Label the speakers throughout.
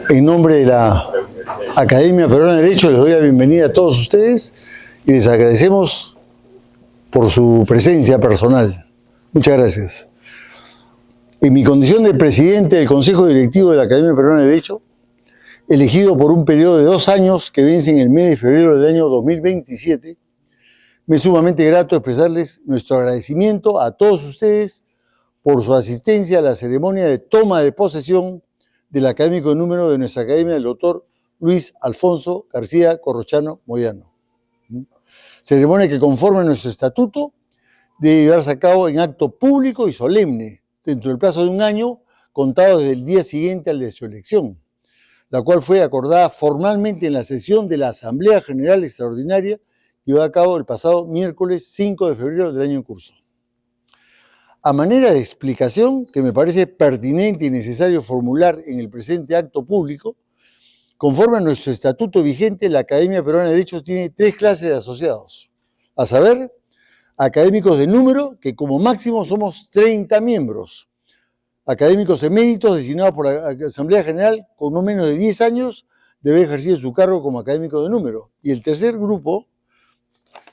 Speaker 1: En nombre de la Academia Peruana de Derecho les doy la bienvenida a todos ustedes y les agradecemos por su presencia personal. Muchas gracias. En mi condición de presidente del Consejo Directivo de la Academia Peruana de Derecho, elegido por un periodo de 2 años que vence en el mes de febrero del año 2027, me es sumamente grato expresarles nuestro agradecimiento a todos ustedes por su asistencia a la ceremonia de toma de posesión del académico de número de nuestra academia, el doctor Luis Alfonso García Corrochano Moyano. Ceremonia que, conforme a nuestro estatuto, debe llevarse a cabo en acto público y solemne, dentro del plazo de 1 año, contado desde el día siguiente al de su elección, la cual fue acordada formalmente en la sesión de la Asamblea General Extraordinaria llevada a cabo el pasado miércoles 5 de febrero del año en curso. A manera de explicación, que me parece pertinente y necesario formular en el presente acto público, conforme a nuestro estatuto vigente, la Academia Peruana de Derecho tiene 3 clases de asociados, a saber, académicos de número, que como máximo somos 30 miembros, académicos eméritos designados por la Asamblea General con no menos de 10 años de haber ejercido su cargo como académico de número. Y el tercer grupo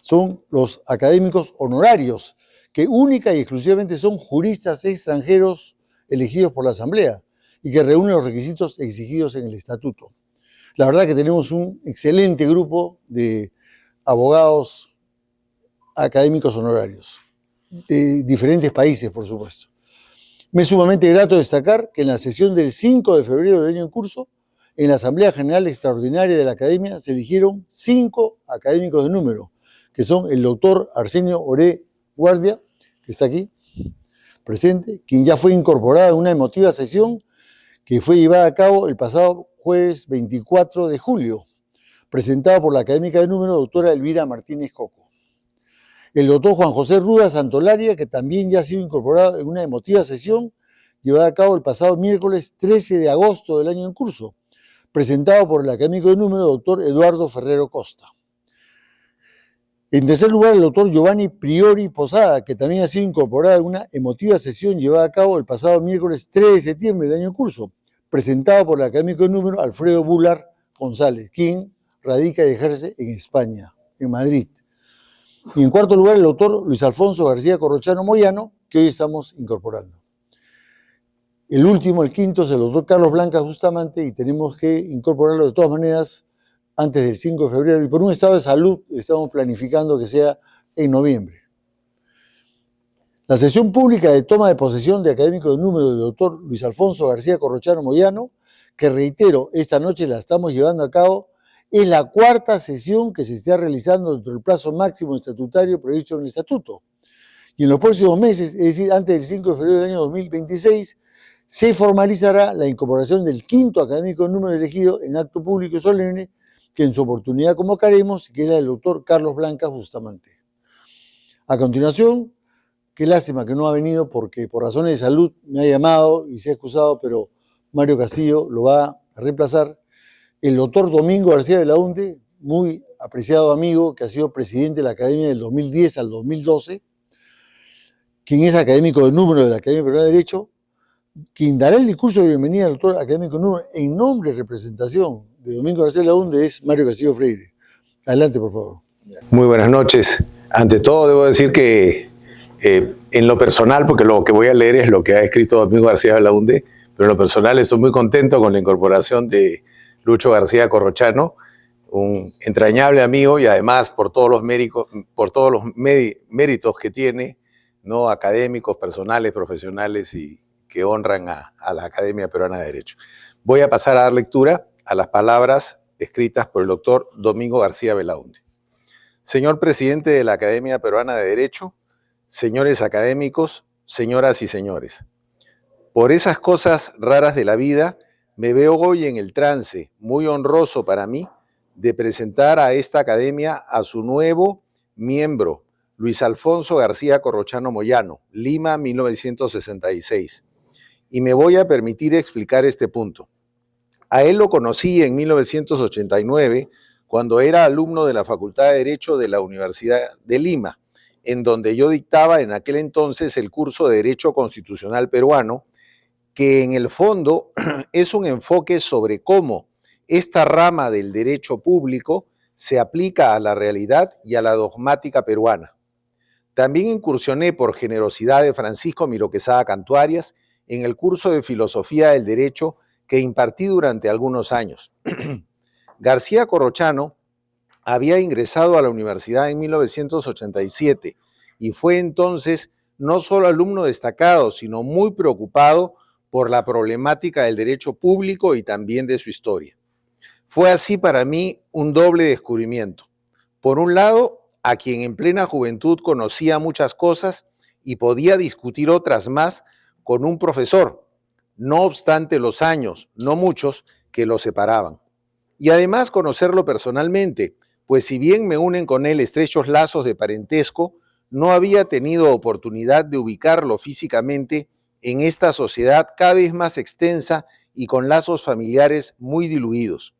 Speaker 1: son los académicos honorarios, que única y exclusivamente son juristas extranjeros elegidos por la Asamblea y que reúnen los requisitos exigidos en el estatuto. La verdad que tenemos un excelente grupo de abogados académicos honorarios, de diferentes países, por supuesto. Me es sumamente grato destacar que en la sesión del 5 de febrero del año en curso, en la Asamblea General Extraordinaria de la Academia, se eligieron 5 académicos de número, que son el doctor Arsenio Oré Guardia, que está aquí, presente, quien ya fue incorporado en una emotiva sesión que fue llevada a cabo el pasado jueves 24 de julio, presentada por la académica de número doctora Elvira Martínez Coco. El doctor Juan José Ruda Santolaria, que también ya ha sido incorporado en una emotiva sesión llevada a cabo el pasado miércoles 13 de agosto del año en curso, presentado por el académico de número doctor Eduardo Ferrero Costa. En tercer lugar, el doctor Giovanni Priori Posada, que también ha sido incorporado en una emotiva sesión llevada a cabo el pasado miércoles 3 de septiembre del año en curso, presentado por el académico de número Alfredo Bular González, quien radica y ejerce en España, en Madrid. Y en cuarto lugar, el doctor Luis Alfonso García Corrochano Moyano, que hoy estamos incorporando. El último, el quinto, es el doctor Carlos Blancas Bustamante y tenemos que incorporarlo de todas maneras antes del 5 de febrero, y por un estado de salud estamos planificando que sea en noviembre. La sesión pública de toma de posesión de académico de número del doctor Luis Alfonso García Corrochano Moyano, que reitero, esta noche la estamos llevando a cabo, es la 4ª sesión que se está realizando dentro del plazo máximo estatutario previsto en el estatuto. Y en los próximos meses, es decir, antes del 5 de febrero del año 2026, se formalizará la incorporación del 5º académico de número elegido en acto público y solemne, que en su oportunidad convocaremos, que es la del doctor Carlos Blancas Bustamante. A continuación, qué lástima que no ha venido porque por razones de salud me ha llamado y se ha excusado, pero Mario Castillo lo va a reemplazar, el doctor Domingo García Belaunde, muy apreciado amigo, que ha sido presidente de la Academia del 2010 al 2012, quien es académico de número de la Academia Peruana de Derecho, quien dará el discurso de bienvenida al doctor académico de número en nombre y representación de Domingo García Belaunde, es Mario Castillo Freire. Adelante, por favor.
Speaker 2: Muy buenas noches. Ante todo, debo decir que en lo personal, porque lo que voy a leer es lo que ha escrito Domingo García Belaunde, pero en lo personal estoy muy contento con la incorporación de Lucho García Corrochano, un entrañable amigo y además por todos los méritos que tiene, ¿no? Académicos, personales, profesionales y que honran a la Academia Peruana de Derecho. Voy a pasar a dar lectura a las palabras escritas por el doctor Domingo García Belaunde. Señor presidente de la Academia Peruana de Derecho, señores académicos, señoras y señores, por esas cosas raras de la vida, me veo hoy en el trance, muy honroso para mí, de presentar a esta academia a su nuevo miembro, Luis Alfonso García Corrochano Moyano, Lima, 1966. Y me voy a permitir explicar este punto. A él lo conocí en 1989, cuando era alumno de la Facultad de Derecho de la Universidad de Lima, en donde yo dictaba en aquel entonces el curso de Derecho Constitucional Peruano, que en el fondo es un enfoque sobre cómo esta rama del derecho público se aplica a la realidad y a la dogmática peruana. También incursioné por generosidad de Francisco Miro Quesada Cantuarias en el curso de Filosofía del Derecho que impartí durante algunos años. García Corrochano había ingresado a la universidad en 1987 y fue entonces no solo alumno destacado, sino muy preocupado por la problemática del derecho público y también de su historia. Fue así para mí un doble descubrimiento. Por un lado, a quien en plena juventud conocía muchas cosas y podía discutir otras más con un profesor, no obstante los años, no muchos, que lo separaban. Y además conocerlo personalmente, pues si bien me unen con él estrechos lazos de parentesco, no había tenido oportunidad de ubicarlo físicamente en esta sociedad cada vez más extensa y con lazos familiares muy diluidos.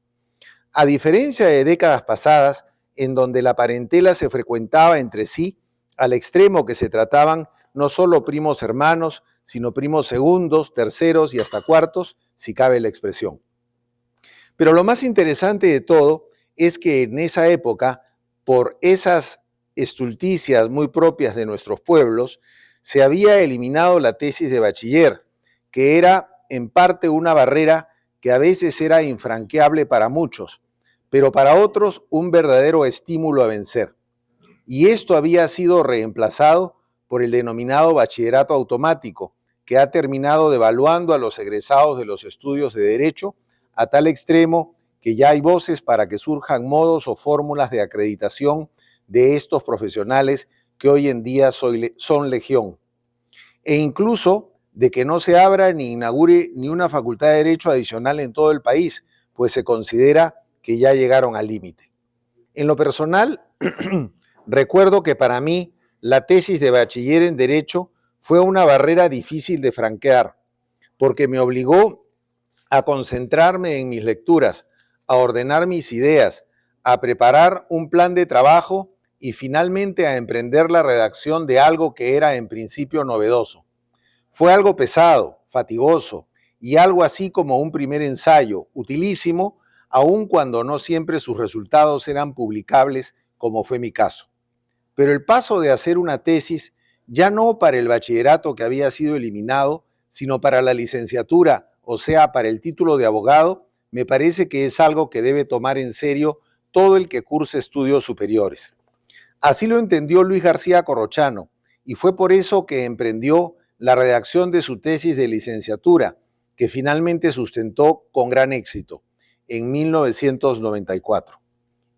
Speaker 2: A diferencia de décadas pasadas, en donde la parentela se frecuentaba entre sí, al extremo que se trataban no solo primos hermanos, sino primos segundos, terceros y hasta cuartos, si cabe la expresión. Pero lo más interesante de todo es que en esa época, por esas estulticias muy propias de nuestros pueblos, se había eliminado la tesis de bachiller, que era en parte una barrera que a veces era infranqueable para muchos, pero para otros un verdadero estímulo a vencer. Y esto había sido reemplazado por el denominado bachillerato automático, que ha terminado devaluando a los egresados de los estudios de Derecho a tal extremo que ya hay voces para que surjan modos o fórmulas de acreditación de estos profesionales que hoy en día son legión. E incluso de que no se abra ni inaugure ni una facultad de Derecho adicional en todo el país, pues se considera que ya llegaron al límite. En lo personal, recuerdo que para mí la tesis de bachiller en Derecho fue una barrera difícil de franquear, porque me obligó a concentrarme en mis lecturas, a ordenar mis ideas, a preparar un plan de trabajo y finalmente a emprender la redacción de algo que era en principio novedoso. Fue algo pesado, fatigoso y algo así como un primer ensayo, utilísimo, aun cuando no siempre sus resultados eran publicables, como fue mi caso. Pero el paso de hacer una tesis, ya no para el bachillerato que había sido eliminado, sino para la licenciatura, o sea, para el título de abogado, me parece que es algo que debe tomar en serio todo el que curse estudios superiores. Así lo entendió Luis García Corrochano, y fue por eso que emprendió la redacción de su tesis de licenciatura, que finalmente sustentó con gran éxito en 1994.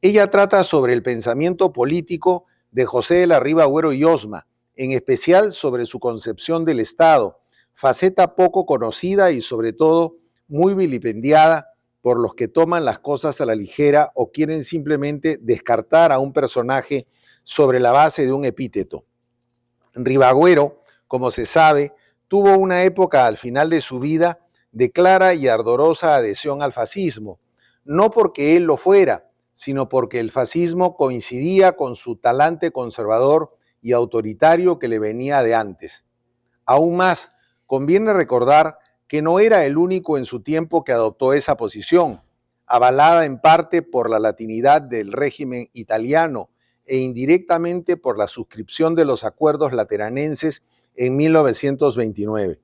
Speaker 2: Ella trata sobre el pensamiento político de José de la Riva Agüero y Osma, en especial sobre su concepción del Estado, faceta poco conocida y sobre todo muy vilipendiada por los que toman las cosas a la ligera o quieren simplemente descartar a un personaje sobre la base de un epíteto. Rivagüero, como se sabe, tuvo una época al final de su vida de clara y ardorosa adhesión al fascismo, no porque él lo fuera, sino porque el fascismo coincidía con su talante conservador y autoritario que le venía de antes. Aún más, conviene recordar que no era el único en su tiempo que adoptó esa posición, avalada en parte por la latinidad del régimen italiano e indirectamente por la suscripción de los acuerdos lateranenses en 1929.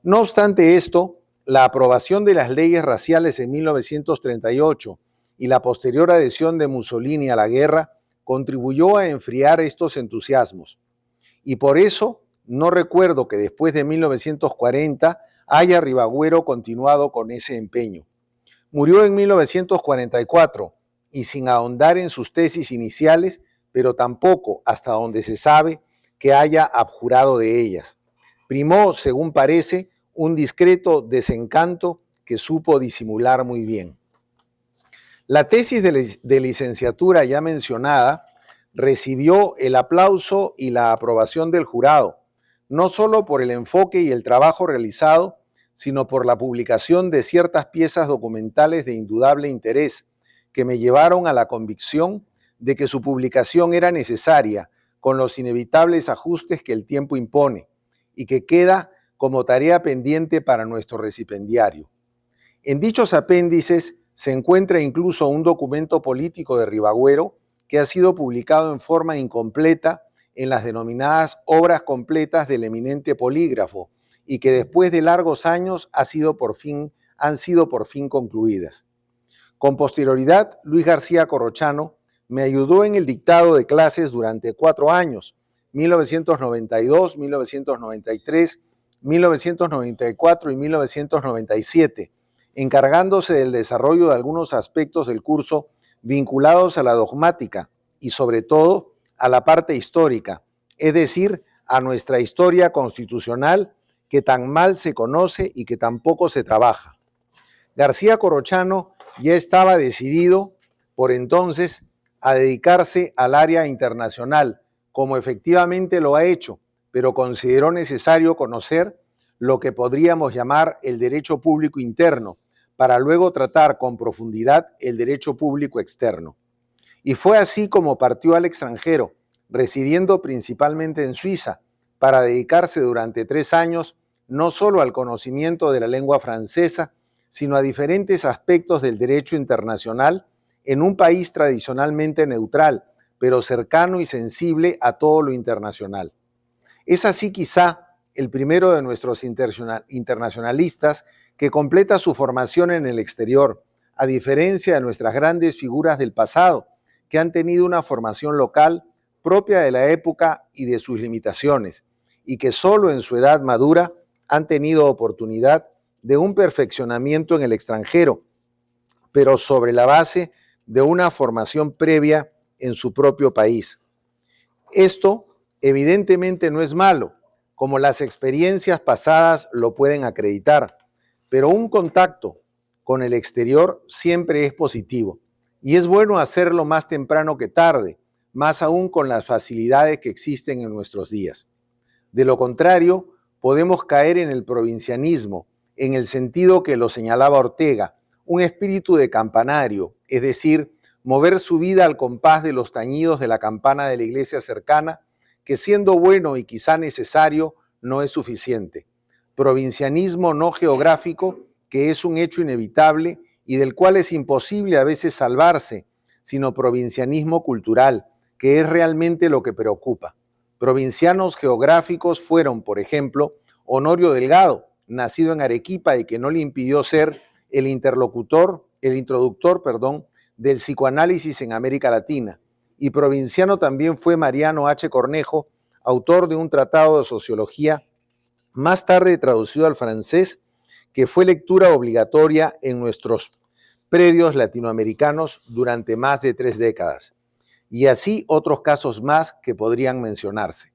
Speaker 2: No obstante esto, la aprobación de las leyes raciales en 1938 y la posterior adhesión de Mussolini a la guerra contribuyó a enfriar estos entusiasmos. Y por eso no recuerdo que después de 1940 haya Rivagüero continuado con ese empeño. Murió en 1944 y sin ahondar en sus tesis iniciales, pero tampoco, hasta donde se sabe, que haya abjurado de ellas. Primó, según parece, un discreto desencanto que supo disimular muy bien. La tesis de licenciatura ya mencionada recibió el aplauso y la aprobación del jurado, no solo por el enfoque y el trabajo realizado, sino por la publicación de ciertas piezas documentales de indudable interés que me llevaron a la convicción de que su publicación era necesaria, con los inevitables ajustes que el tiempo impone, y que queda como tarea pendiente para nuestro recipendiario. En dichos apéndices se encuentra incluso un documento político de Ribagüero que ha sido publicado en forma incompleta en las denominadas obras completas del eminente polígrafo y que después de largos años han sido por fin concluidas. Con posterioridad, Luis García Corrochano me ayudó en el dictado de clases durante 4 años, 1992, 1993, 1994 y 1997, encargándose del desarrollo de algunos aspectos del curso vinculados a la dogmática y sobre todo a la parte histórica, es decir, a nuestra historia constitucional que tan mal se conoce y que tampoco se trabaja. García Corrochano ya estaba decidido por entonces a dedicarse al área internacional, como efectivamente lo ha hecho, pero consideró necesario conocer lo que podríamos llamar el derecho público interno, para luego tratar con profundidad el derecho público externo. Y fue así como partió al extranjero, residiendo principalmente en Suiza, para dedicarse durante 3 años no solo al conocimiento de la lengua francesa, sino a diferentes aspectos del derecho internacional en un país tradicionalmente neutral, pero cercano y sensible a todo lo internacional. Es así quizá el primero de nuestros internacionalistas que completa su formación en el exterior, a diferencia de nuestras grandes figuras del pasado, que han tenido una formación local propia de la época y de sus limitaciones, y que solo en su edad madura han tenido oportunidad de un perfeccionamiento en el extranjero, pero sobre la base de una formación previa en su propio país. Esto evidentemente no es malo, como las experiencias pasadas lo pueden acreditar, pero un contacto con el exterior siempre es positivo y es bueno hacerlo más temprano que tarde, más aún con las facilidades que existen en nuestros días. De lo contrario, podemos caer en el provincianismo, en el sentido que lo señalaba Ortega, un espíritu de campanario, es decir, mover su vida al compás de los tañidos de la campana de la iglesia cercana, que siendo bueno y quizá necesario, no es suficiente. Provincianismo no geográfico, que es un hecho inevitable y del cual es imposible a veces salvarse, sino provincianismo cultural, que es realmente lo que preocupa. Provincianos geográficos fueron, por ejemplo, Honorio Delgado, nacido en Arequipa y que no le impidió ser el introductor, del psicoanálisis en América Latina. Y provinciano también fue Mariano H. Cornejo, autor de un tratado de sociología, más tarde traducido al francés, que fue lectura obligatoria en nuestros predios latinoamericanos durante más de 3 décadas. Y así otros casos más que podrían mencionarse.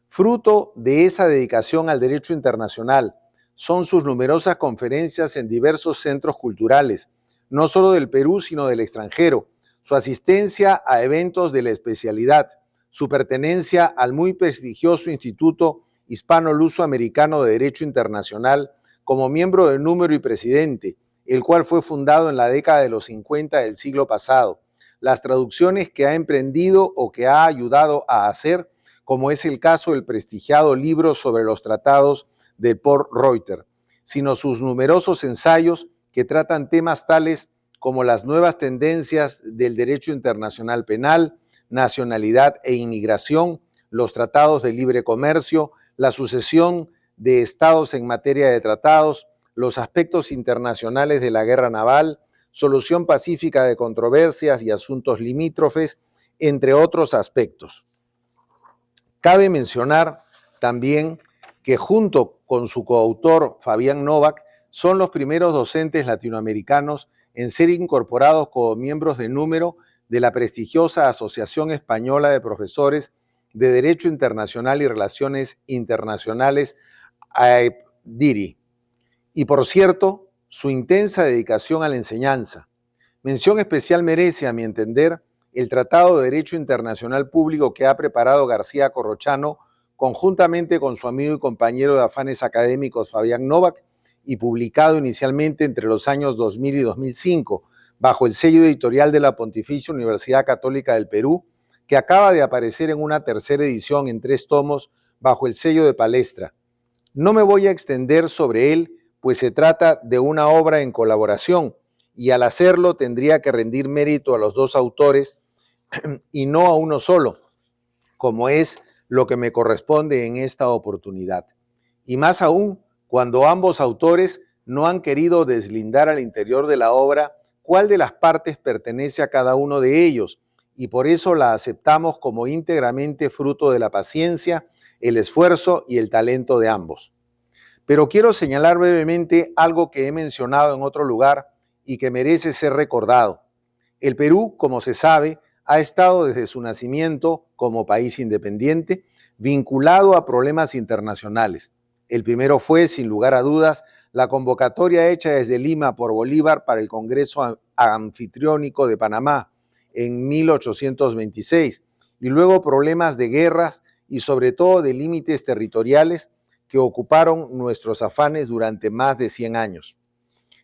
Speaker 2: Fruto de esa dedicación al derecho internacional son sus numerosas conferencias en diversos centros culturales, no solo del Perú, sino del extranjero, su asistencia a eventos de la especialidad, su pertenencia al muy prestigioso Instituto Hispano-Luso-Americano de Derecho Internacional como miembro del número y presidente, el cual fue fundado en la década de los 50 del siglo pasado, las traducciones que ha emprendido o que ha ayudado a hacer, como es el caso del prestigiado libro sobre los tratados de Paul Reuter, sino sus numerosos ensayos que tratan temas tales como las nuevas tendencias del derecho internacional penal, nacionalidad e inmigración, los tratados de libre comercio, la sucesión de estados en materia de tratados, los aspectos internacionales de la guerra naval, solución pacífica de controversias y asuntos limítrofes, entre otros aspectos. Cabe mencionar también que junto con su coautor Fabián Novak son los primeros docentes latinoamericanos en ser incorporados como miembros de número de la prestigiosa Asociación Española de Profesores de Derecho Internacional y Relaciones Internacionales, AEPDIRI. Y por cierto, su intensa dedicación a la enseñanza. Mención especial merece, a mi entender, el Tratado de Derecho Internacional Público que ha preparado García Corrochano conjuntamente con su amigo y compañero de afanes académicos Fabián Novak y publicado inicialmente entre los años 2000 y 2005 bajo el sello editorial de la Pontificia Universidad Católica del Perú, que acaba de aparecer en una tercera edición en 3 tomos bajo el sello de Palestra. No me voy a extender sobre él, pues se trata de una obra en colaboración, y al hacerlo tendría que rendir mérito a los dos autores y no a uno solo, como es lo que me corresponde en esta oportunidad. Y más aún, cuando ambos autores no han querido deslindar al interior de la obra cuál de las partes pertenece a cada uno de ellos, y por eso la aceptamos como íntegramente fruto de la paciencia, el esfuerzo y el talento de ambos. Pero quiero señalar brevemente algo que he mencionado en otro lugar y que merece ser recordado. El Perú, como se sabe, ha estado desde su nacimiento como país independiente vinculado a problemas internacionales. El primero fue, sin lugar a dudas, la convocatoria hecha desde Lima por Bolívar para el Congreso Anfitriónico de Panamá en 1826, y luego problemas de guerras y sobre todo de límites territoriales que ocuparon nuestros afanes durante más de 100 años.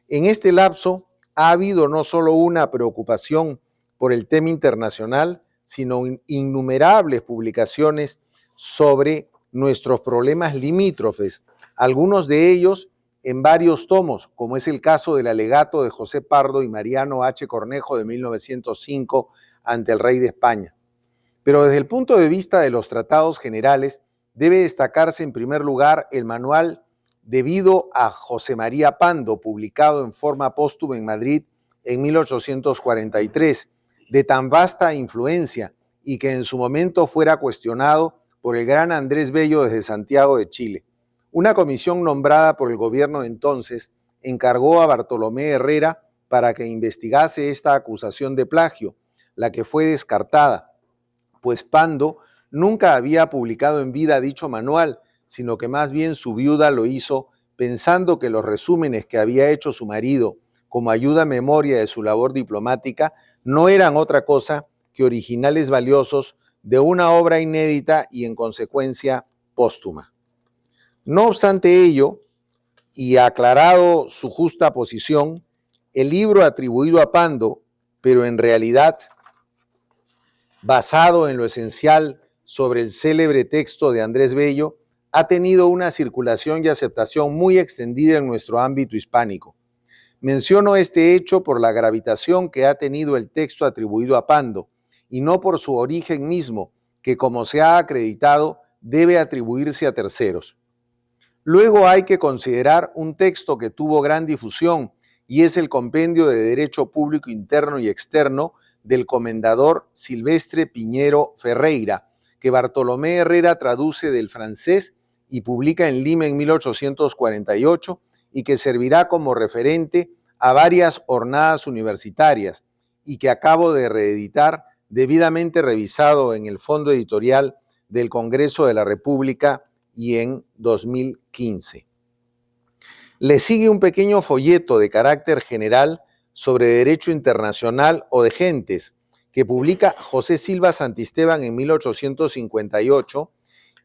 Speaker 2: En este lapso ha habido no solo una preocupación por el tema internacional, sino innumerables publicaciones sobre nuestros problemas limítrofes, algunos de ellos en varios tomos, como es el caso del alegato de José Pardo y Mariano H. Cornejo de 1905 ante el rey de España. Pero desde el punto de vista de los tratados generales, debe destacarse en primer lugar el manual debido a José María Pando, publicado en forma póstuma en Madrid en 1843, de tan vasta influencia y que en su momento fuera cuestionado por el gran Andrés Bello desde Santiago de Chile. Una comisión nombrada por el gobierno de entonces encargó a Bartolomé Herrera para que investigase esta acusación de plagio, la que fue descartada, pues Pando nunca había publicado en vida dicho manual, sino que más bien su viuda lo hizo pensando que los resúmenes que había hecho su marido como ayuda a memoria de su labor diplomática no eran otra cosa que originales valiosos de una obra inédita y en consecuencia póstuma. No obstante ello, y aclarado su justa posición, el libro atribuido a Pando, pero en realidad basado en lo esencial sobre el célebre texto de Andrés Bello, ha tenido una circulación y aceptación muy extendida en nuestro ámbito hispánico. Menciono este hecho por la gravitación que ha tenido el texto atribuido a Pando, y no por su origen mismo, que como se ha acreditado, debe atribuirse a terceros. Luego hay que considerar un texto que tuvo gran difusión, y es el Compendio de Derecho Público Interno y Externo del comendador Silvestre Piñero Ferreira, que Bartolomé Herrera traduce del francés y publica en Lima en 1848, y que servirá como referente a varias jornadas universitarias, y que acabo de reeditar, debidamente revisado en el Fondo Editorial del Congreso de la República y en 2015. Le sigue un pequeño folleto de carácter general sobre derecho internacional o de gentes, que publica José Silva Santisteban en 1858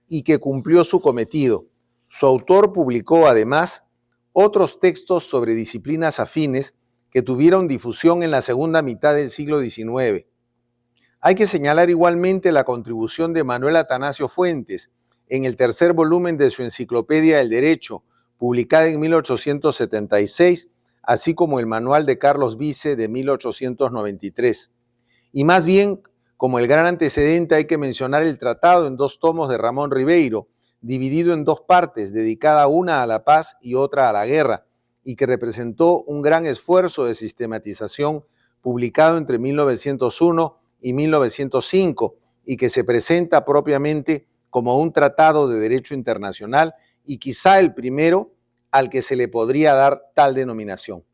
Speaker 2: y que cumplió su cometido. Su autor publicó además otros textos sobre disciplinas afines que tuvieron difusión en la segunda mitad del siglo XIX. Hay que señalar igualmente la contribución de Manuel Atanasio Fuentes en el tercer volumen de su Enciclopedia del Derecho, publicada en 1876, así como el manual de Carlos Vice de 1893. Y más bien, como el gran antecedente, hay que mencionar el tratado en 2 tomos de Ramón Ribeiro, dividido en 2 partes, dedicada una a la paz y otra a la guerra, y que representó un gran esfuerzo de sistematización, publicado entre 1901 y 1905, y que se presenta propiamente como un tratado de derecho internacional y quizá el primero al que se le podría dar tal denominación.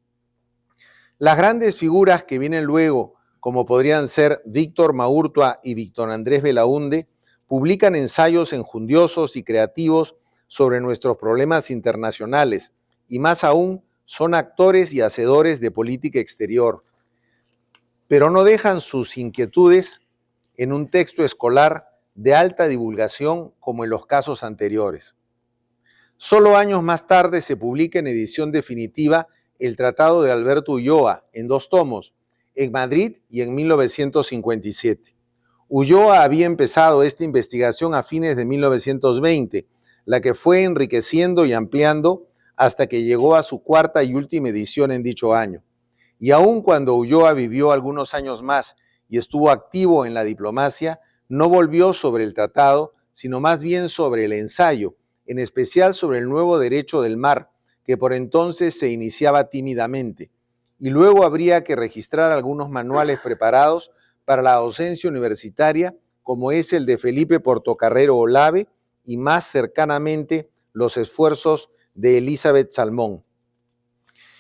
Speaker 2: Las grandes figuras que vienen luego, como podrían ser Víctor Maurtua y Víctor Andrés Belaúnde, publican ensayos enjundiosos y creativos sobre nuestros problemas internacionales, y más aún son actores y hacedores de política exterior. Pero no dejan sus inquietudes en un texto escolar de alta divulgación como en los casos anteriores. Solo años más tarde se publica en edición definitiva el Tratado de Alberto Ulloa, en 2 tomos, en Madrid y en 1957. Ulloa había empezado esta investigación a fines de 1920, la que fue enriqueciendo y ampliando hasta que llegó a su cuarta y última edición en dicho año. Y aun cuando Ulloa vivió algunos años más y estuvo activo en la diplomacia, no volvió sobre el tratado, sino más bien sobre el ensayo, en especial sobre el nuevo derecho del mar, que por entonces se iniciaba tímidamente. Y luego habría que registrar algunos manuales preparados para la docencia universitaria, como es el de Felipe Portocarrero Olave y más cercanamente los esfuerzos de Elizabeth Salmón.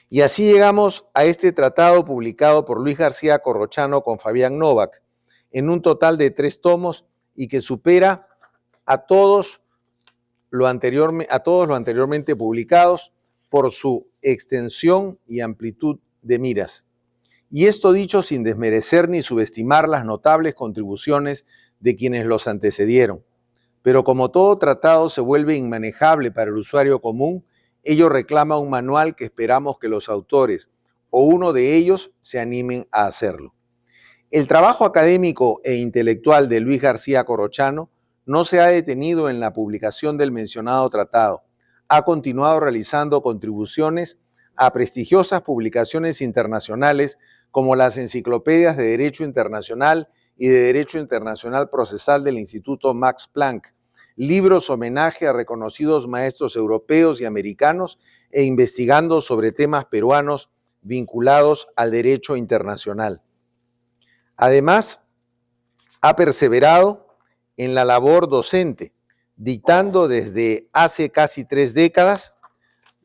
Speaker 2: Y así llegamos a este tratado publicado por Luis García Corrochano con Fabián Novak, en un total de 3 tomos y que supera a todos lo anteriormente publicados por su extensión y amplitud de miras. Y esto dicho sin desmerecer ni subestimar las notables contribuciones de quienes los antecedieron. Pero como todo tratado se vuelve inmanejable para el usuario común, ello reclama un manual que esperamos que los autores o uno de ellos se animen a hacerlo. El trabajo académico e intelectual de Luis García Corrochano no se ha detenido en la publicación del mencionado tratado. Ha continuado realizando contribuciones a prestigiosas publicaciones internacionales como las enciclopedias de Derecho Internacional y de Derecho Internacional Procesal del Instituto Max Planck, libros homenaje a reconocidos maestros europeos y americanos e investigando sobre temas peruanos vinculados al derecho internacional. Además, ha perseverado en la labor docente, dictando desde hace casi 3 décadas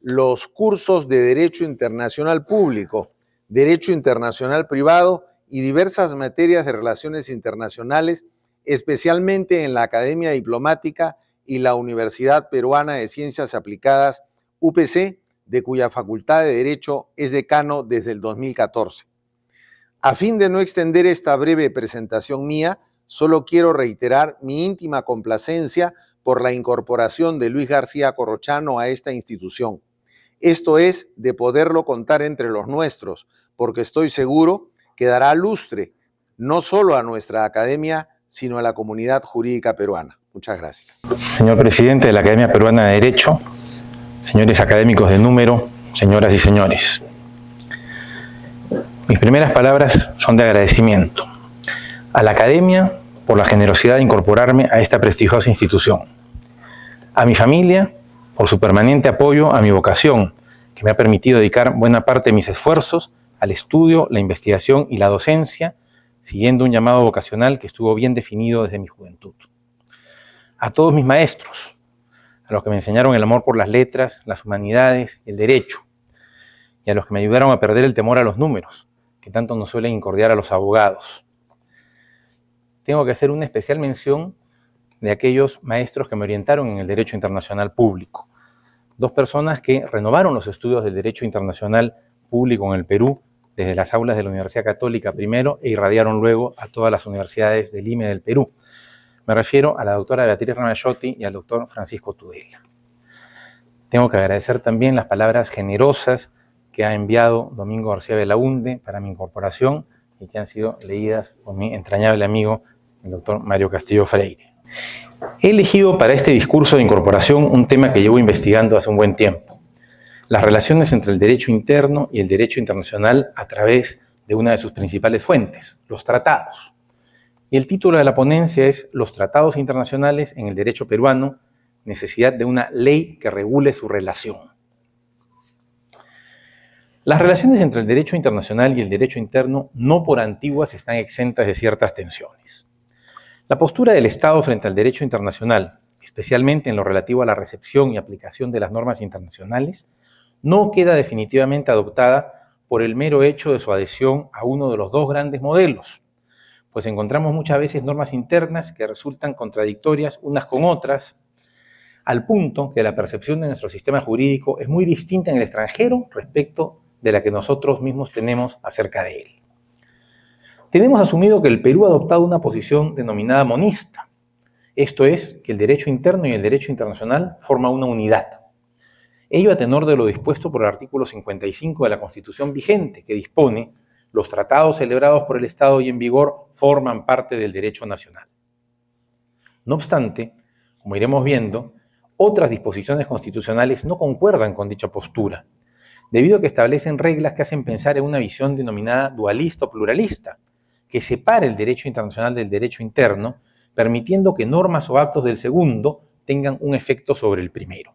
Speaker 2: los cursos de Derecho Internacional Público, Derecho Internacional Privado y diversas materias de relaciones internacionales, especialmente en la Academia Diplomática y la Universidad Peruana de Ciencias Aplicadas, UPC, de cuya Facultad de Derecho es decano desde el 2014. A fin de no extender esta breve presentación mía, solo quiero reiterar mi íntima complacencia por la incorporación de Luis García Corrochano a esta institución. Esto es, de poderlo contar entre los nuestros, porque estoy seguro que dará lustre no solo a nuestra academia, sino a la comunidad jurídica peruana. Muchas gracias.
Speaker 3: Señor presidente de la Academia Peruana de Derecho, señores académicos de número, señoras y señores. Mis primeras palabras son de agradecimiento a la Academia por la generosidad de incorporarme a esta prestigiosa institución, a mi familia por su permanente apoyo a mi vocación, que me ha permitido dedicar buena parte de mis esfuerzos al estudio, la investigación y la docencia, siguiendo un llamado vocacional que estuvo bien definido desde mi juventud. A todos mis maestros, a los que me enseñaron el amor por las letras, las humanidades y el derecho, y a los que me ayudaron a perder el temor a los números, que tanto nos suelen incordiar a los abogados. Tengo que hacer una especial mención de aquellos maestros que me orientaron en el derecho internacional público. 2 personas que renovaron los estudios del derecho internacional público en el Perú desde las aulas de la Universidad Católica primero e irradiaron luego a todas las universidades del IME del Perú. Me refiero a la doctora Beatriz Ramazzotti y al doctor Francisco Tudela. Tengo que agradecer también las palabras generosas que ha enviado Domingo García Belaunde para mi incorporación y que han sido leídas por mi entrañable amigo, el doctor Mario Castillo Freire. He elegido para este discurso de incorporación un tema que llevo investigando hace un buen tiempo: las relaciones entre el derecho interno y el derecho internacional a través de una de sus principales fuentes, los tratados. Y el título de la ponencia es Los tratados internacionales en el derecho peruano, necesidad de una ley que regule su relación. Las relaciones entre el derecho internacional y el derecho interno no por antiguas están exentas de ciertas tensiones. La postura del Estado frente al derecho internacional, especialmente en lo relativo a la recepción y aplicación de las normas internacionales, no queda definitivamente adoptada por el mero hecho de su adhesión a uno de los 2 grandes modelos, pues encontramos muchas veces normas internas que resultan contradictorias unas con otras, al punto que la percepción de nuestro sistema jurídico es muy distinta en el extranjero respecto de la que nosotros mismos tenemos acerca de él. Tenemos asumido que el Perú ha adoptado una posición denominada monista, esto es, que el derecho interno y el derecho internacional forman una unidad. Ello a tenor de lo dispuesto por el artículo 55 de la Constitución vigente, que dispone: los tratados celebrados por el Estado y en vigor forman parte del derecho nacional. No obstante, como iremos viendo, Otras disposiciones constitucionales no concuerdan con dicha postura, debido a que establecen reglas que hacen pensar en una visión denominada dualista o pluralista, que separa el derecho internacional del derecho interno, permitiendo que normas o actos del segundo tengan un efecto sobre el primero.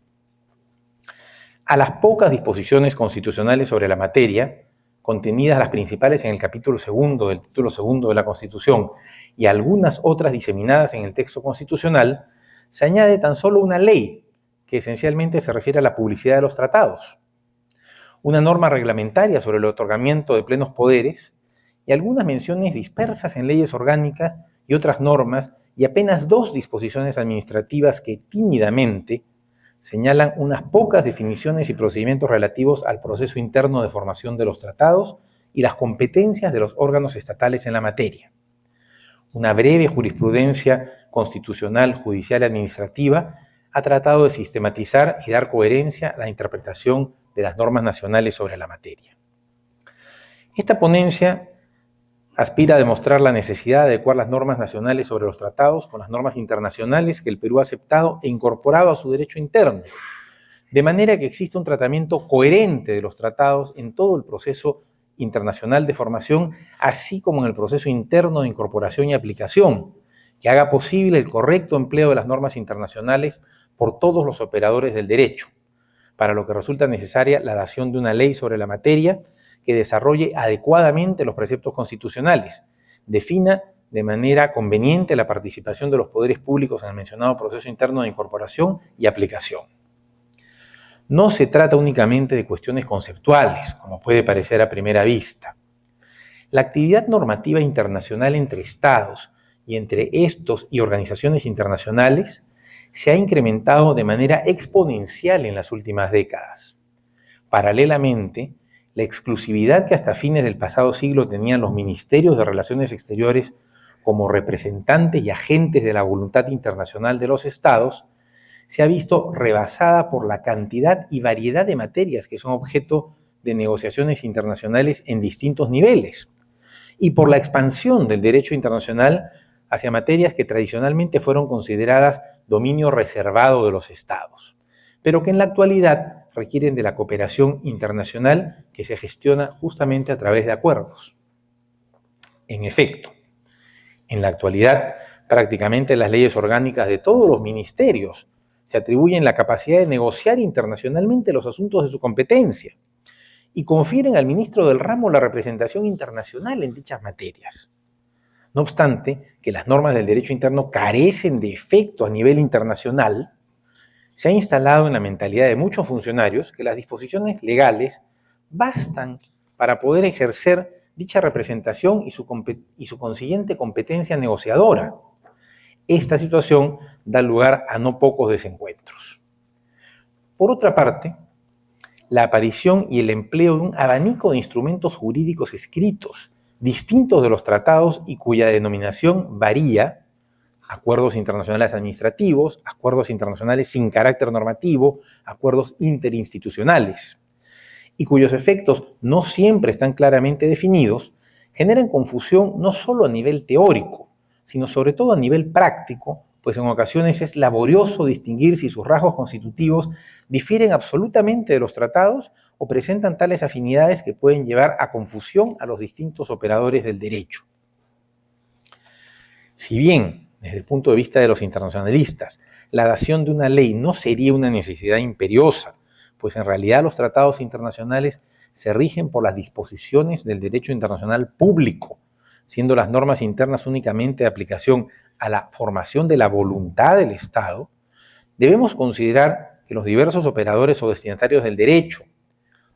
Speaker 3: A las pocas disposiciones constitucionales sobre la materia, contenidas las principales en el capítulo segundo del título segundo de la Constitución y algunas otras diseminadas en el texto constitucional, se añade tan solo una ley, que esencialmente se refiere a la publicidad de los tratados, una norma reglamentaria sobre el otorgamiento de plenos poderes y algunas menciones dispersas en leyes orgánicas y otras normas, y apenas 2 disposiciones administrativas que tímidamente señalan unas pocas definiciones y procedimientos relativos al proceso interno de formación de los tratados y las competencias de los órganos estatales en la materia. Una breve jurisprudencia constitucional, judicial y administrativa ha tratado de sistematizar y dar coherencia a la interpretación de las normas nacionales sobre la materia. Esta ponencia aspira a demostrar la necesidad de adecuar las normas nacionales sobre los tratados con las normas internacionales que el Perú ha aceptado e incorporado a su derecho interno, de manera que exista un tratamiento coherente de los tratados en todo el proceso internacional de formación, así como en el proceso interno de incorporación y aplicación, que haga posible el correcto empleo de las normas internacionales por todos los operadores del derecho, para lo que resulta necesaria la dación de una ley sobre la materia que desarrolle adecuadamente los preceptos constitucionales, defina de manera conveniente la participación de los poderes públicos en el mencionado proceso interno de incorporación y aplicación. No se trata únicamente de cuestiones conceptuales, como puede parecer a primera vista. La actividad normativa internacional entre estados y entre estos y organizaciones internacionales se ha incrementado de manera exponencial en las últimas décadas. Paralelamente, la exclusividad que hasta fines del pasado siglo tenían los ministerios de Relaciones Exteriores como representantes y agentes de la voluntad internacional de los estados se ha visto rebasada por la cantidad y variedad de materias que son objeto de negociaciones internacionales en distintos niveles, y por la expansión del derecho internacional hacia materias que tradicionalmente fueron consideradas dominio reservado de los estados, pero que en la actualidad requieren de la cooperación internacional que se gestiona justamente a través de acuerdos. En efecto, en la actualidad, prácticamente las leyes orgánicas de todos los ministerios se atribuyen la capacidad de negociar internacionalmente los asuntos de su competencia y confieren al ministro del ramo la representación internacional en dichas materias. No obstante que las normas del derecho interno carecen de efecto a nivel internacional, se ha instalado en la mentalidad de muchos funcionarios que las disposiciones legales bastan para poder ejercer dicha representación y su consiguiente competencia negociadora. Esta situación da lugar a no pocos desencuentros. Por otra parte, la aparición y el empleo de un abanico de instrumentos jurídicos escritos, distintos de los tratados y cuya denominación varía, acuerdos internacionales administrativos, acuerdos internacionales sin carácter normativo, acuerdos interinstitucionales, y cuyos efectos no siempre están claramente definidos, generan confusión no solo a nivel teórico, sino sobre todo a nivel práctico, pues en ocasiones es laborioso distinguir si sus rasgos constitutivos difieren absolutamente de los tratados o presentan tales afinidades que pueden llevar a confusión a los distintos operadores del derecho. Si bien, desde el punto de vista de los internacionalistas, la dación de una ley no sería una necesidad imperiosa, pues en realidad los tratados internacionales se rigen por las disposiciones del derecho internacional público, siendo las normas internas únicamente de aplicación a la formación de la voluntad del Estado, debemos considerar que los diversos operadores o destinatarios del derecho,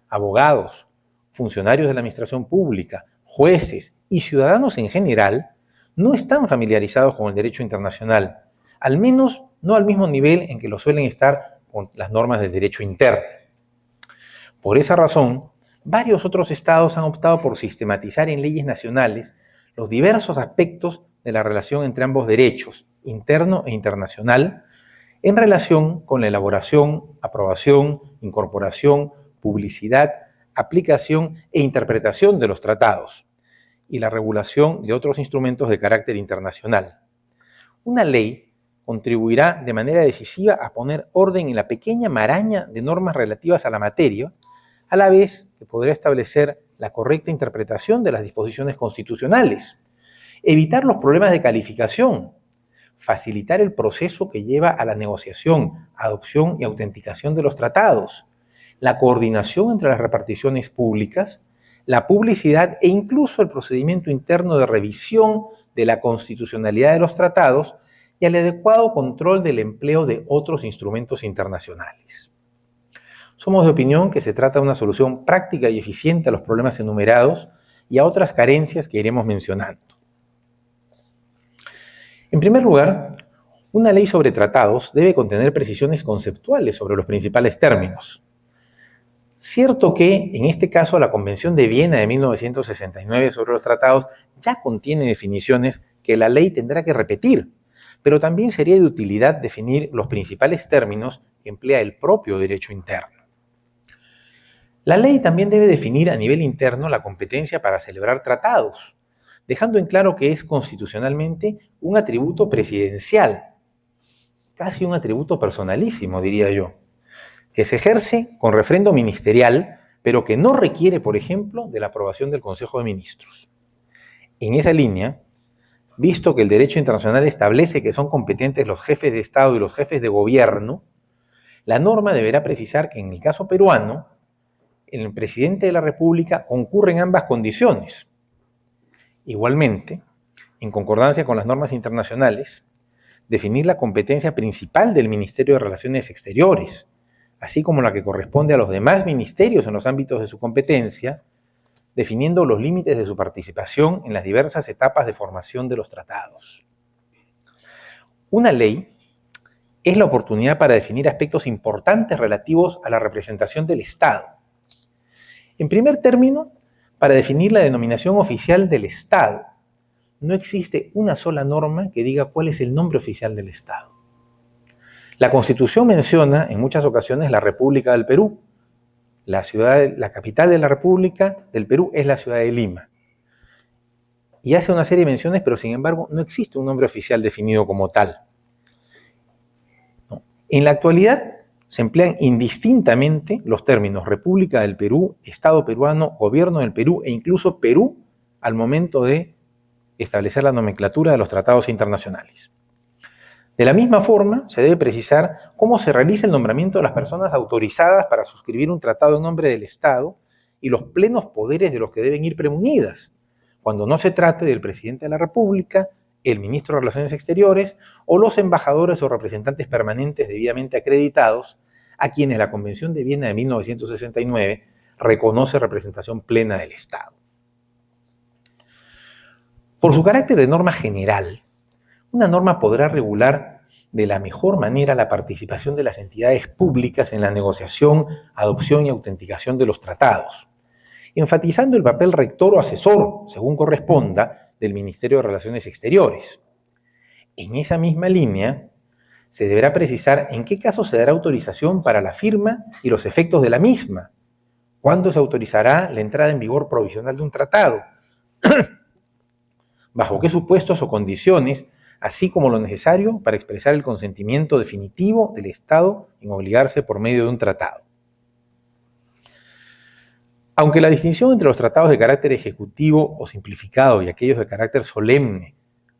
Speaker 3: abogados, funcionarios de la administración pública, jueces y ciudadanos en general, no están familiarizados con el derecho internacional, al menos no al mismo nivel en que lo suelen estar con las normas del derecho interno. Por esa razón, varios otros estados han optado por sistematizar en leyes nacionales los diversos aspectos de la relación entre ambos derechos, interno e internacional, en relación con la elaboración, aprobación, incorporación, publicidad, aplicación e interpretación de los tratados y la regulación de otros instrumentos de carácter internacional. Una ley contribuirá de manera decisiva a poner orden en la pequeña maraña de normas relativas a la materia, a la vez que podrá establecer la correcta interpretación de las disposiciones constitucionales, evitar los problemas de calificación, facilitar el proceso que lleva a la negociación, adopción y autenticación de los tratados, la coordinación entre las reparticiones públicas, la publicidad e incluso el procedimiento interno de revisión de la constitucionalidad de los tratados y el adecuado control del empleo de otros instrumentos internacionales. Somos de opinión que se trata de una solución práctica y eficiente a los problemas enumerados y a otras carencias que iremos mencionando. En primer lugar, una ley sobre tratados debe contener precisiones conceptuales sobre los principales términos. Cierto que, en este caso, la Convención de Viena de 1969 sobre los tratados ya contiene definiciones que la ley tendrá que repetir, pero también sería de utilidad definir los principales términos que emplea el propio derecho interno. La ley también debe definir a nivel interno la competencia para celebrar tratados, dejando en claro que es constitucionalmente un atributo presidencial, casi un atributo personalísimo, diría yo, que se ejerce con refrendo ministerial, pero que no requiere, por ejemplo, de la aprobación del Consejo de Ministros. En esa línea, visto que el derecho internacional establece que son competentes los jefes de Estado y los jefes de gobierno, la norma deberá precisar que en el caso peruano, el presidente de la República concurre en ambas condiciones. Igualmente, en concordancia con las normas internacionales, definir la competencia principal del Ministerio de Relaciones Exteriores, así como la que corresponde a los demás ministerios en los ámbitos de su competencia, definiendo los límites de su participación en las diversas etapas de formación de los tratados. Una ley es la oportunidad para definir aspectos importantes relativos a la representación del Estado. En primer término, para definir la denominación oficial del Estado. No existe una sola norma que diga cuál es el nombre oficial del Estado. La Constitución menciona en muchas ocasiones la República del Perú. La capital de la República del Perú es la ciudad de Lima. Y hace una serie de menciones, pero sin embargo no existe un nombre oficial definido como tal. En la actualidad se emplean indistintamente los términos República del Perú, Estado peruano, Gobierno del Perú e incluso Perú al momento de establecer la nomenclatura de los tratados internacionales. De la misma forma, se debe precisar cómo se realiza el nombramiento de las personas autorizadas para suscribir un tratado en nombre del Estado y los plenos poderes de los que deben ir premunidas, cuando no se trate del presidente de la República, el ministro de Relaciones Exteriores o los embajadores o representantes permanentes debidamente acreditados, a quienes la Convención de Viena de 1969 reconoce representación plena del Estado. Por su carácter de norma general, una norma podrá regular de la mejor manera la participación de las entidades públicas en la negociación, adopción y autenticación de los tratados, enfatizando el papel rector o asesor, según corresponda, del Ministerio de Relaciones Exteriores. En esa misma línea, se deberá precisar en qué caso se dará autorización para la firma y los efectos de la misma, cuándo se autorizará la entrada en vigor provisional de un tratado, bajo qué supuestos o condiciones, así como lo necesario para expresar el consentimiento definitivo del Estado en obligarse por medio de un tratado. Aunque la distinción entre los tratados de carácter ejecutivo o simplificado y aquellos de carácter solemne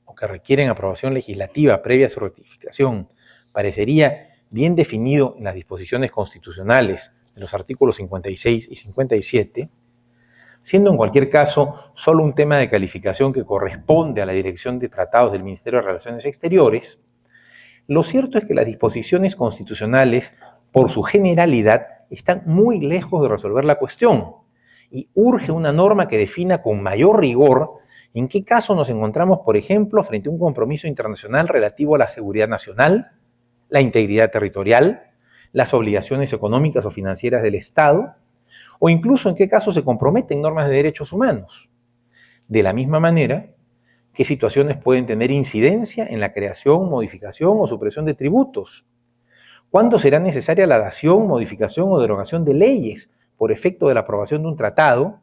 Speaker 3: o que requieren aprobación legislativa previa a su ratificación parecería bien definido en las disposiciones constitucionales de los artículos 56 y 57, siendo en cualquier caso solo un tema de calificación que corresponde a la Dirección de Tratados del Ministerio de Relaciones Exteriores, lo cierto es que las disposiciones constitucionales, por su generalidad, están muy lejos de resolver la cuestión y urge una norma que defina con mayor rigor en qué caso nos encontramos, por ejemplo, frente a un compromiso internacional relativo a la seguridad nacional, la integridad territorial, las obligaciones económicas o financieras del Estado, o incluso en qué caso se comprometen normas de derechos humanos. De la misma manera, qué situaciones pueden tener incidencia en la creación, modificación o supresión de tributos. ¿Cuándo será necesaria la dación, modificación o derogación de leyes por efecto de la aprobación de un tratado?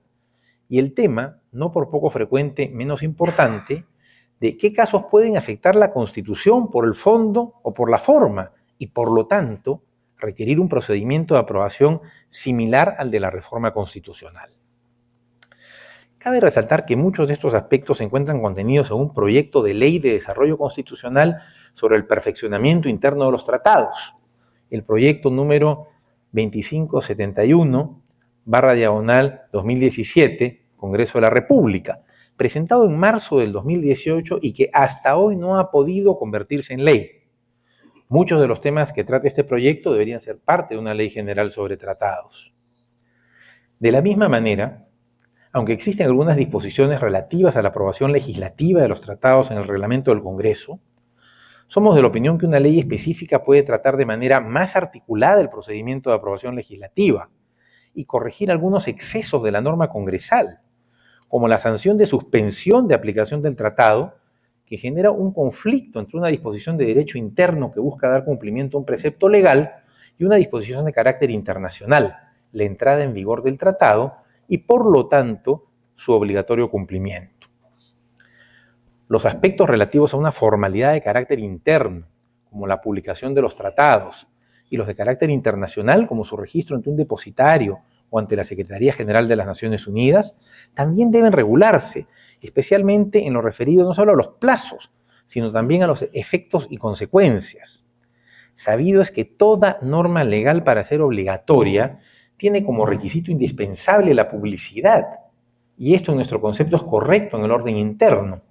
Speaker 3: Y el tema, no por poco frecuente, menos importante, de qué casos pueden afectar la Constitución por el fondo o por la forma, y por lo tanto requerir un procedimiento de aprobación similar al de la reforma constitucional. Cabe resaltar que muchos de estos aspectos se encuentran contenidos en un proyecto de ley de desarrollo constitucional sobre el perfeccionamiento interno de los tratados, el proyecto número 2571/2017, Congreso de la República, presentado en marzo del 2018 y que hasta hoy no ha podido convertirse en ley. Muchos de los temas que trata este proyecto deberían ser parte de una ley general sobre tratados. De la misma manera, aunque existen algunas disposiciones relativas a la aprobación legislativa de los tratados en el reglamento del Congreso, somos de la opinión que una ley específica puede tratar de manera más articulada el procedimiento de aprobación legislativa y corregir algunos excesos de la norma congresal, como la sanción de suspensión de aplicación del tratado, que genera un conflicto entre una disposición de derecho interno que busca dar cumplimiento a un precepto legal y una disposición de carácter internacional, la entrada en vigor del tratado y, por lo tanto, su obligatorio cumplimiento. Los aspectos relativos a una formalidad de carácter interno, como la publicación de los tratados, y los de carácter internacional, como su registro ante un depositario o ante la Secretaría General de las Naciones Unidas, también deben regularse, especialmente en lo referido no solo a los plazos, sino también a los efectos y consecuencias. Sabido es que toda norma legal, para ser obligatoria, tiene como requisito indispensable la publicidad, y esto en nuestro concepto es correcto en el orden interno.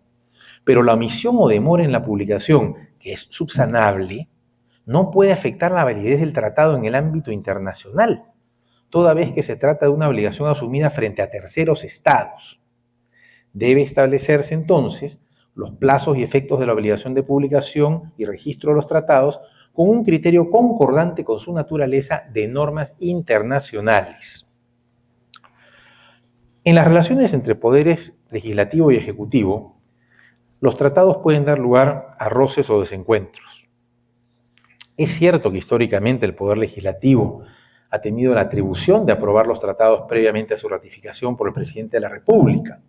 Speaker 3: Pero la omisión o demora en la publicación, que es subsanable, no puede afectar la validez del tratado en el ámbito internacional, toda vez que se trata de una obligación asumida frente a terceros estados. Debe establecerse entonces los plazos y efectos de la obligación de publicación y registro de los tratados con un criterio concordante con su naturaleza de normas internacionales. En las relaciones entre poderes legislativo y ejecutivo, los tratados pueden dar lugar a roces o desencuentros. Es cierto que históricamente el Poder Legislativo ha tenido la atribución de aprobar los tratados previamente a su ratificación por el presidente de la República,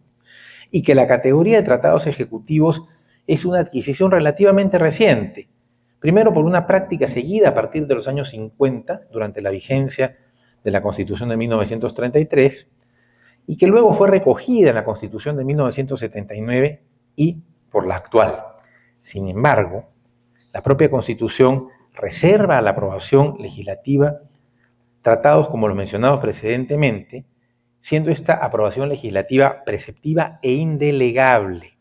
Speaker 3: y que la categoría de tratados ejecutivos es una adquisición relativamente reciente, primero por una práctica seguida a partir de los años 50, durante la vigencia de la Constitución de 1933, y que luego fue recogida en la Constitución de 1979 y por la actual. Sin embargo, la propia Constitución reserva a la aprobación legislativa tratados como los mencionados precedentemente, siendo esta aprobación legislativa preceptiva e indelegable.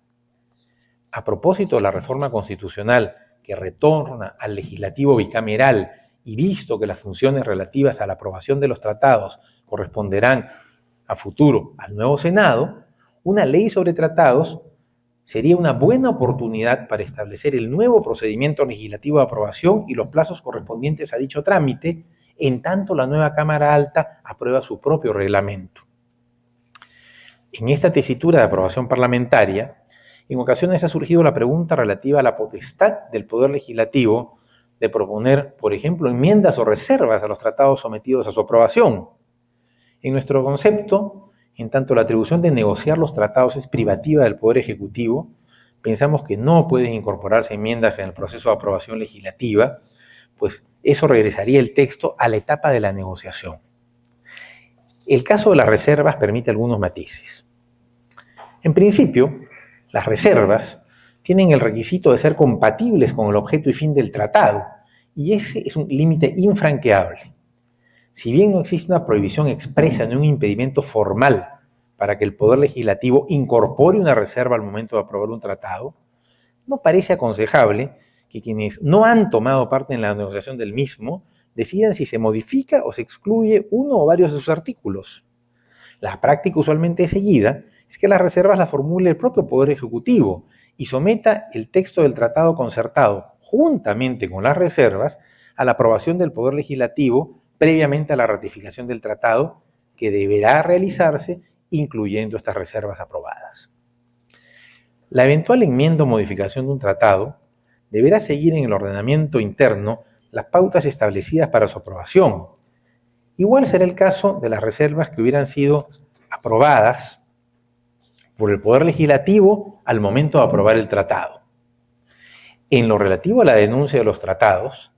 Speaker 3: A propósito de la reforma constitucional que retorna al legislativo bicameral y visto que las funciones relativas a la aprobación de los tratados corresponderán a futuro al nuevo Senado, una ley sobre tratados sería una buena oportunidad para establecer el nuevo procedimiento legislativo de aprobación y los plazos correspondientes a dicho trámite, en tanto la nueva Cámara Alta aprueba su propio reglamento. En esta tesitura de aprobación parlamentaria, en ocasiones ha surgido la pregunta relativa a la potestad del Poder Legislativo de proponer, por ejemplo, enmiendas o reservas a los tratados sometidos a su aprobación. En nuestro concepto, en tanto la atribución de negociar los tratados es privativa del Poder Ejecutivo, pensamos que no pueden incorporarse enmiendas en el proceso de aprobación legislativa, pues eso regresaría el texto a la etapa de la negociación. El caso de las reservas permite algunos matices. En principio, las reservas tienen el requisito de ser compatibles con el objeto y fin del tratado, y ese es un límite infranqueable. Si bien no existe una prohibición expresa ni un impedimento formal para que el Poder Legislativo incorpore una reserva al momento de aprobar un tratado, no parece aconsejable que quienes no han tomado parte en la negociación del mismo decidan si se modifica o se excluye uno o varios de sus artículos. La práctica usualmente seguida es que las reservas las formule el propio Poder Ejecutivo y someta el texto del tratado concertado, juntamente con las reservas, a la aprobación del Poder Legislativo previamente a la ratificación del tratado, que deberá realizarse incluyendo estas reservas aprobadas. La eventual enmienda o modificación de un tratado deberá seguir en el ordenamiento interno las pautas establecidas para su aprobación. Igual será el caso de las reservas que hubieran sido aprobadas por el Poder Legislativo al momento de aprobar el tratado. En lo relativo a la denuncia de los tratados,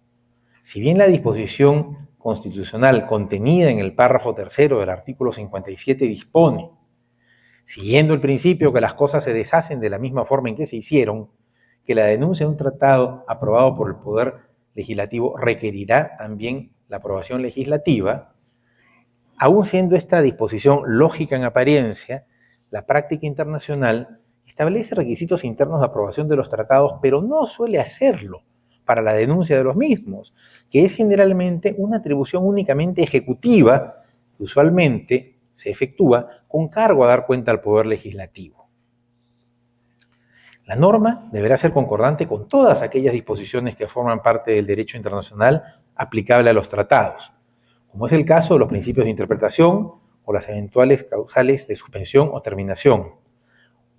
Speaker 3: si bien la disposición constitucional contenida en el párrafo tercero del artículo 57 dispone, siguiendo el principio que las cosas se deshacen de la misma forma en que se hicieron, que la denuncia de un tratado aprobado por el Poder Legislativo requerirá también la aprobación legislativa, aun siendo esta disposición lógica en apariencia, la práctica internacional establece requisitos internos de aprobación de los tratados, pero no suele hacerlo para la denuncia de los mismos, que es generalmente una atribución únicamente ejecutiva, que usualmente se efectúa con cargo a dar cuenta al Poder Legislativo. La norma deberá ser concordante con todas aquellas disposiciones que forman parte del derecho internacional aplicable a los tratados, como es el caso de los principios de interpretación o las eventuales causales de suspensión o terminación.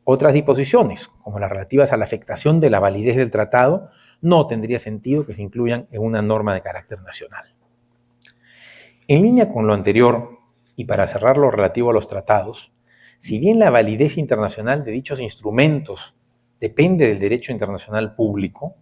Speaker 3: Otras disposiciones, como las relativas a la afectación de la validez del tratado, no tendría sentido que se incluyan en una norma de carácter nacional. En línea con lo anterior, y para cerrar lo relativo a los tratados, si bien la validez internacional de dichos instrumentos depende del derecho internacional público,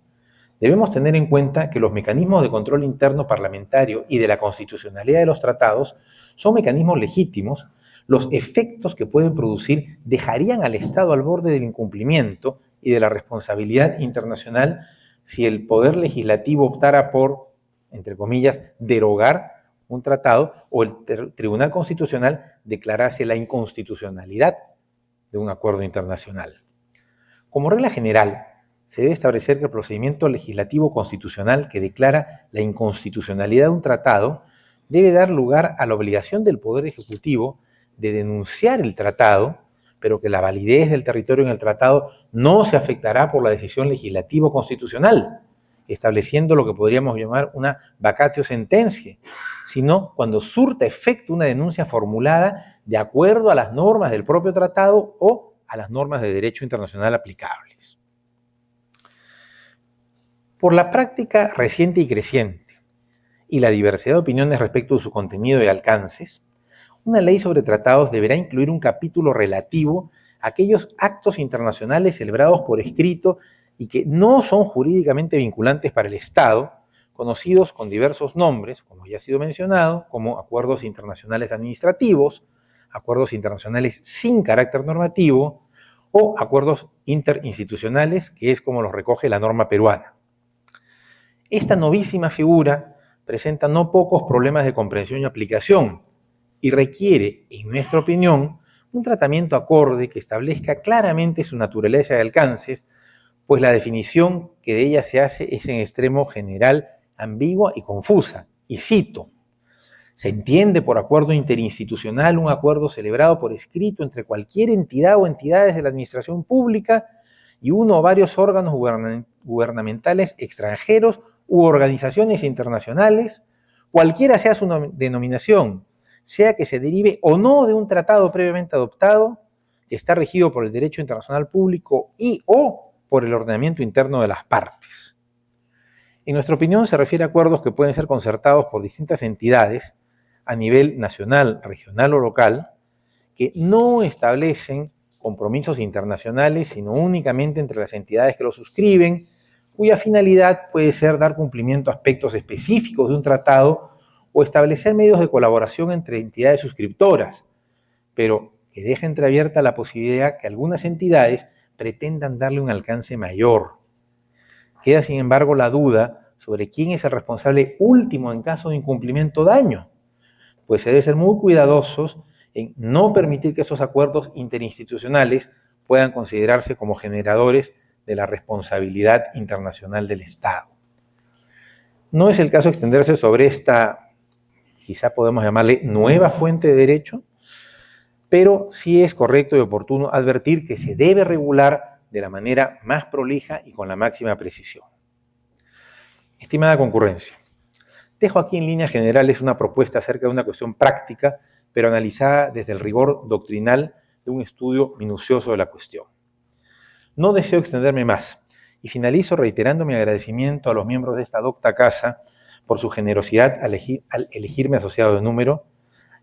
Speaker 3: debemos tener en cuenta que los mecanismos de control interno parlamentario y de la constitucionalidad de los tratados son mecanismos legítimos. Los efectos que pueden producir dejarían al Estado al borde del incumplimiento y de la responsabilidad internacional si el Poder Legislativo optara por, entre comillas, derogar un tratado o el Tribunal Constitucional declarase la inconstitucionalidad de un acuerdo internacional. Como regla general, se debe establecer que el procedimiento legislativo constitucional que declara la inconstitucionalidad de un tratado debe dar lugar a la obligación del Poder Ejecutivo de denunciar el tratado, pero que la validez del territorio en el tratado no se afectará por la decisión legislativa constitucional, estableciendo lo que podríamos llamar una vacatio sentencia, sino cuando surta efecto una denuncia formulada de acuerdo a las normas del propio tratado o a las normas de derecho internacional aplicables. Por la práctica reciente y creciente y la diversidad de opiniones respecto de su contenido y alcances, una ley sobre tratados deberá incluir un capítulo relativo a aquellos actos internacionales celebrados por escrito y que no son jurídicamente vinculantes para el Estado, conocidos con diversos nombres, como ya ha sido mencionado, como acuerdos internacionales administrativos, acuerdos internacionales sin carácter normativo o acuerdos interinstitucionales, que es como los recoge la norma peruana. Esta novísima figura presenta no pocos problemas de comprensión y aplicación, y requiere, en nuestra opinión, un tratamiento acorde que establezca claramente su naturaleza y alcances, pues la definición que de ella se hace es en extremo general, ambigua y confusa. Y cito: se entiende por acuerdo interinstitucional un acuerdo celebrado por escrito entre cualquier entidad o entidades de la administración pública y uno o varios órganos gubernamentales extranjeros u organizaciones internacionales, cualquiera sea su denominación, sea que se derive o no de un tratado previamente adoptado, que está regido por el derecho internacional público y o por el ordenamiento interno de las partes. En nuestra opinión se refiere a acuerdos que pueden ser concertados por distintas entidades a nivel nacional, regional o local, que no establecen compromisos internacionales, sino únicamente entre las entidades que los suscriben, cuya finalidad puede ser dar cumplimiento a aspectos específicos de un tratado o establecer medios de colaboración entre entidades suscriptoras, pero que deja entreabierta la posibilidad que algunas entidades pretendan darle un alcance mayor. Queda, sin embargo, la duda sobre quién es el responsable último en caso de incumplimiento o daño, pues se debe ser muy cuidadosos en no permitir que esos acuerdos interinstitucionales puedan considerarse como generadores de la responsabilidad internacional del Estado. No es el caso extenderse sobre esta, quizá podemos llamarle nueva fuente de derecho, pero sí es correcto y oportuno advertir que se debe regular de la manera más prolija y con la máxima precisión. Estimada concurrencia, dejo aquí en líneas generales una propuesta acerca de una cuestión práctica, pero analizada desde el rigor doctrinal de un estudio minucioso de la cuestión. No deseo extenderme más y finalizo reiterando mi agradecimiento a los miembros de esta docta casa por su generosidad al elegirme asociado de número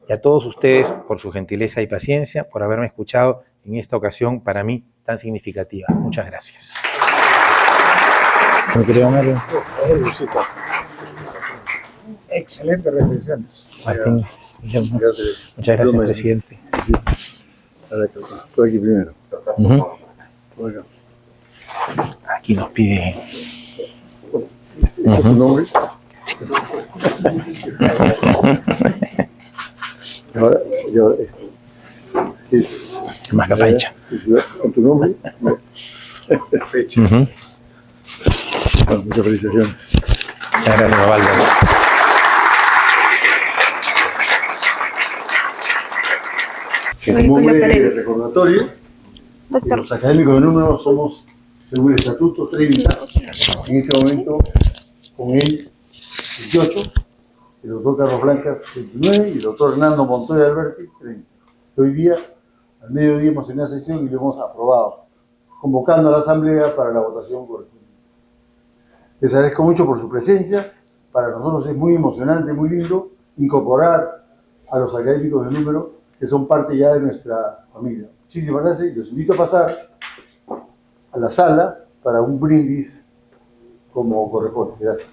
Speaker 3: y a todos ustedes por su gentileza y paciencia, por haberme escuchado en esta ocasión para mí tan significativa. Muchas gracias. ¿No quería Mario?
Speaker 4: Excelente reflexión.
Speaker 3: Martín, muchas gracias, presidente.
Speaker 1: Estoy aquí primero.
Speaker 3: Ujú.
Speaker 1: Bueno,
Speaker 3: Aquí nos pide.
Speaker 1: ¿este es tu nombre? Y ahora es
Speaker 3: Mascapancha.
Speaker 1: con tu nombre.
Speaker 3: Ujú.
Speaker 1: Bueno, muchas felicitaciones.
Speaker 3: Muchas gracias, Osvaldo.
Speaker 1: Como un recordatorio, los académicos de números somos, según el estatuto, 30. En este momento, con él, 18. El doctor Carlos Blancas, 29. Y el doctor Hernando Montoya Alberti, 30. Hoy día, al mediodía, hemos tenido una sesión y lo hemos aprobado, convocando a la asamblea para la votación correspondiente. Les agradezco mucho por su presencia. Para nosotros es muy emocionante, muy lindo incorporar a los académicos de número que son parte ya de nuestra familia. Muchísimas gracias y los invito a pasar a la sala para un brindis como corresponde. Gracias.